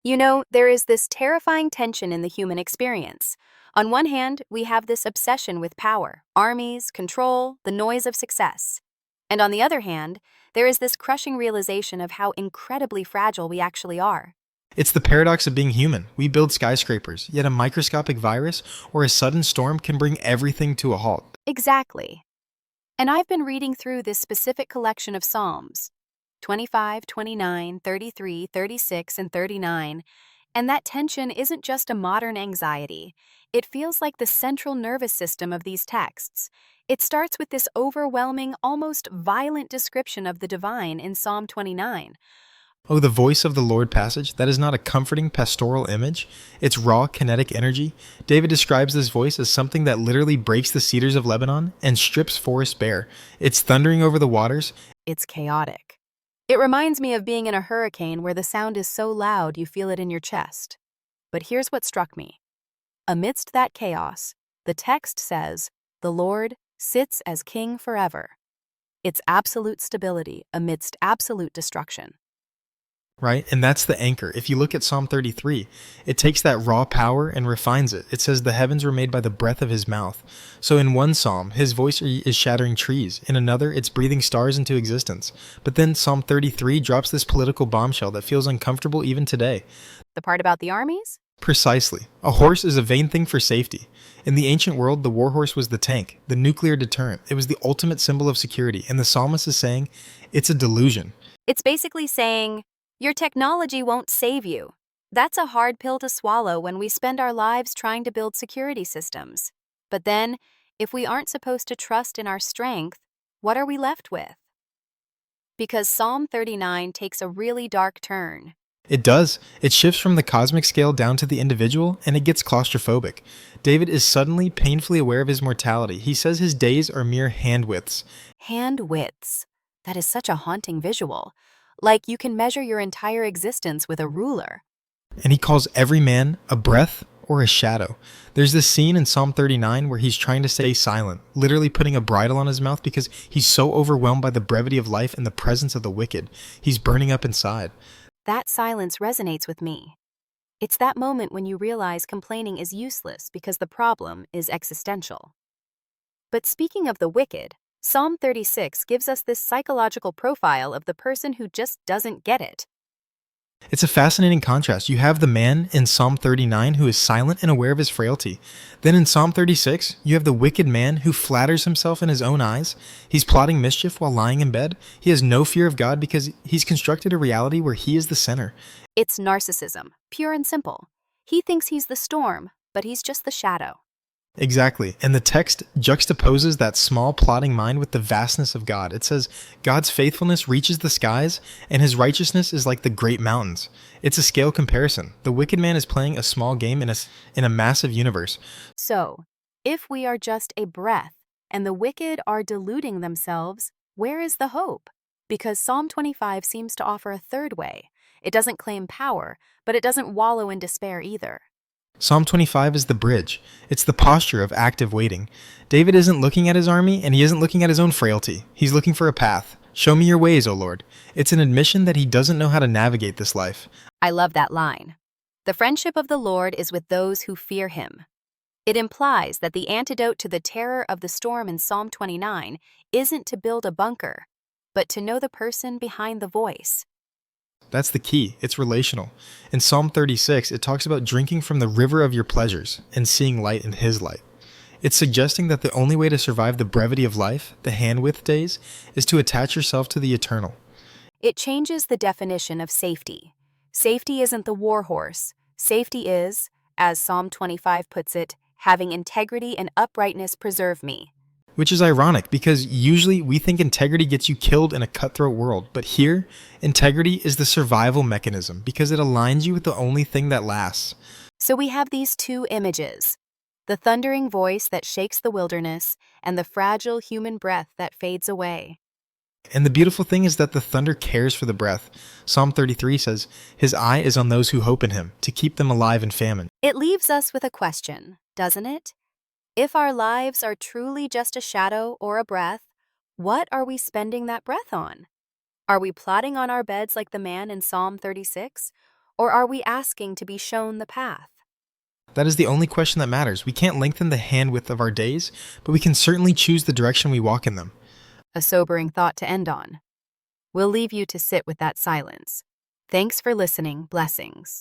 You know, there is this terrifying tension in the human experience. On one hand, we have this obsession with power, armies, control, the noise of success. And on the other hand, there is this crushing realization of how incredibly fragile we actually are. It's the paradox of being human. We build skyscrapers, yet a microscopic virus or a sudden storm can bring everything to a halt. Exactly. And I've been reading through this specific collection of Psalms 25, 29, 33, 36, and 39. And that tension isn't just a modern anxiety. It feels like the central nervous system of these texts. It starts with this overwhelming, almost violent description of the divine in Psalm 29. Oh, the voice of the Lord passage, that is not a comforting pastoral image. It's raw kinetic energy. David describes this voice as something that literally breaks the cedars of Lebanon and strips forests bare. It's thundering over the waters. It's chaotic. It reminds me of being in a hurricane where the sound is so loud you feel it in your chest. But here's what struck me. Amidst that chaos, the text says, "The Lord sits as king forever." It's absolute stability amidst absolute destruction. Right? And that's the anchor. If you look at Psalm 33, it takes that raw power and refines it. It says the heavens were made by the breath of his mouth. So in one psalm, his voice is shattering trees. In another, it's breathing stars into existence. But then Psalm 33 drops this political bombshell that feels uncomfortable even today. The part about the armies? Precisely. A horse is a vain thing for safety. In the ancient world, the warhorse was the tank, the nuclear deterrent. It was the ultimate symbol of security. And the psalmist is saying, it's a delusion. It's basically saying, your technology won't save you. That's a hard pill to swallow when we spend our lives trying to build security systems. But then, if we aren't supposed to trust in our strength, what are we left with? Because Psalm 39 takes a really dark turn. It does. It shifts from the cosmic scale down to the individual, and it gets claustrophobic. David is suddenly painfully aware of his mortality. He says his days are mere hand widths. Hand widths. That is such a haunting visual. Like you can measure your entire existence with a ruler. And he calls every man a breath or a shadow. There's this scene in Psalm 39 where he's trying to stay silent, literally putting a bridle on his mouth because he's so overwhelmed by the brevity of life and the presence of the wicked. He's burning up inside. That silence resonates with me. It's that moment when you realize complaining is useless because the problem is existential. But speaking of the wicked, Psalm 36 gives us this psychological profile of the person who just doesn't get it. It's a fascinating contrast. You have the man in Psalm 39 who is silent and aware of his frailty. Then in Psalm 36, you have the wicked man who flatters himself in his own eyes. He's plotting mischief while lying in bed. He has no fear of God because he's constructed a reality where he is the center. It's narcissism, pure and simple. He thinks he's the storm, but he's just the shadow. Exactly. And the text juxtaposes that small plotting mind with the vastness of God. It says, God's faithfulness reaches the skies, and his righteousness is like the great mountains. It's a scale comparison. The wicked man is playing a small game in a massive universe. So, if we are just a breath, and the wicked are deluding themselves, where is the hope? Because Psalm 25 seems to offer a third way. It doesn't claim power, but it doesn't wallow in despair either. Psalm 25 is the bridge. It's the posture of active waiting. David isn't looking at his army, and he isn't looking at his own frailty. He's looking for a path. Show me your ways, O Lord. It's an admission that he doesn't know how to navigate this life. I love that line. The friendship of the Lord is with those who fear him. It implies that the antidote to the terror of the storm in Psalm 29 isn't to build a bunker, but to know the person behind the voice. That's the key. It's relational. In Psalm 36, it talks about drinking from the river of your pleasures and seeing light in his light. It's suggesting that the only way to survive the brevity of life, the hand-width days, is to attach yourself to the eternal. It changes the definition of safety. Safety isn't the war horse. Safety is, as Psalm 25 puts it, having integrity and uprightness preserve me. Which is ironic because usually we think integrity gets you killed in a cutthroat world, but here, integrity is the survival mechanism because it aligns you with the only thing that lasts. So we have these two images, the thundering voice that shakes the wilderness and the fragile human breath that fades away. And the beautiful thing is that the thunder cares for the breath. Psalm 33 says, his eye is on those who hope in him, to keep them alive in famine. It leaves us with a question, doesn't it? If our lives are truly just a shadow or a breath, what are we spending that breath on? Are we plotting on our beds like the man in Psalm 36? Or are we asking to be shown the path? That is the only question that matters. We can't lengthen the hand width of our days, but we can certainly choose the direction we walk in them. A sobering thought to end on. We'll leave you to sit with that silence. Thanks for listening. Blessings.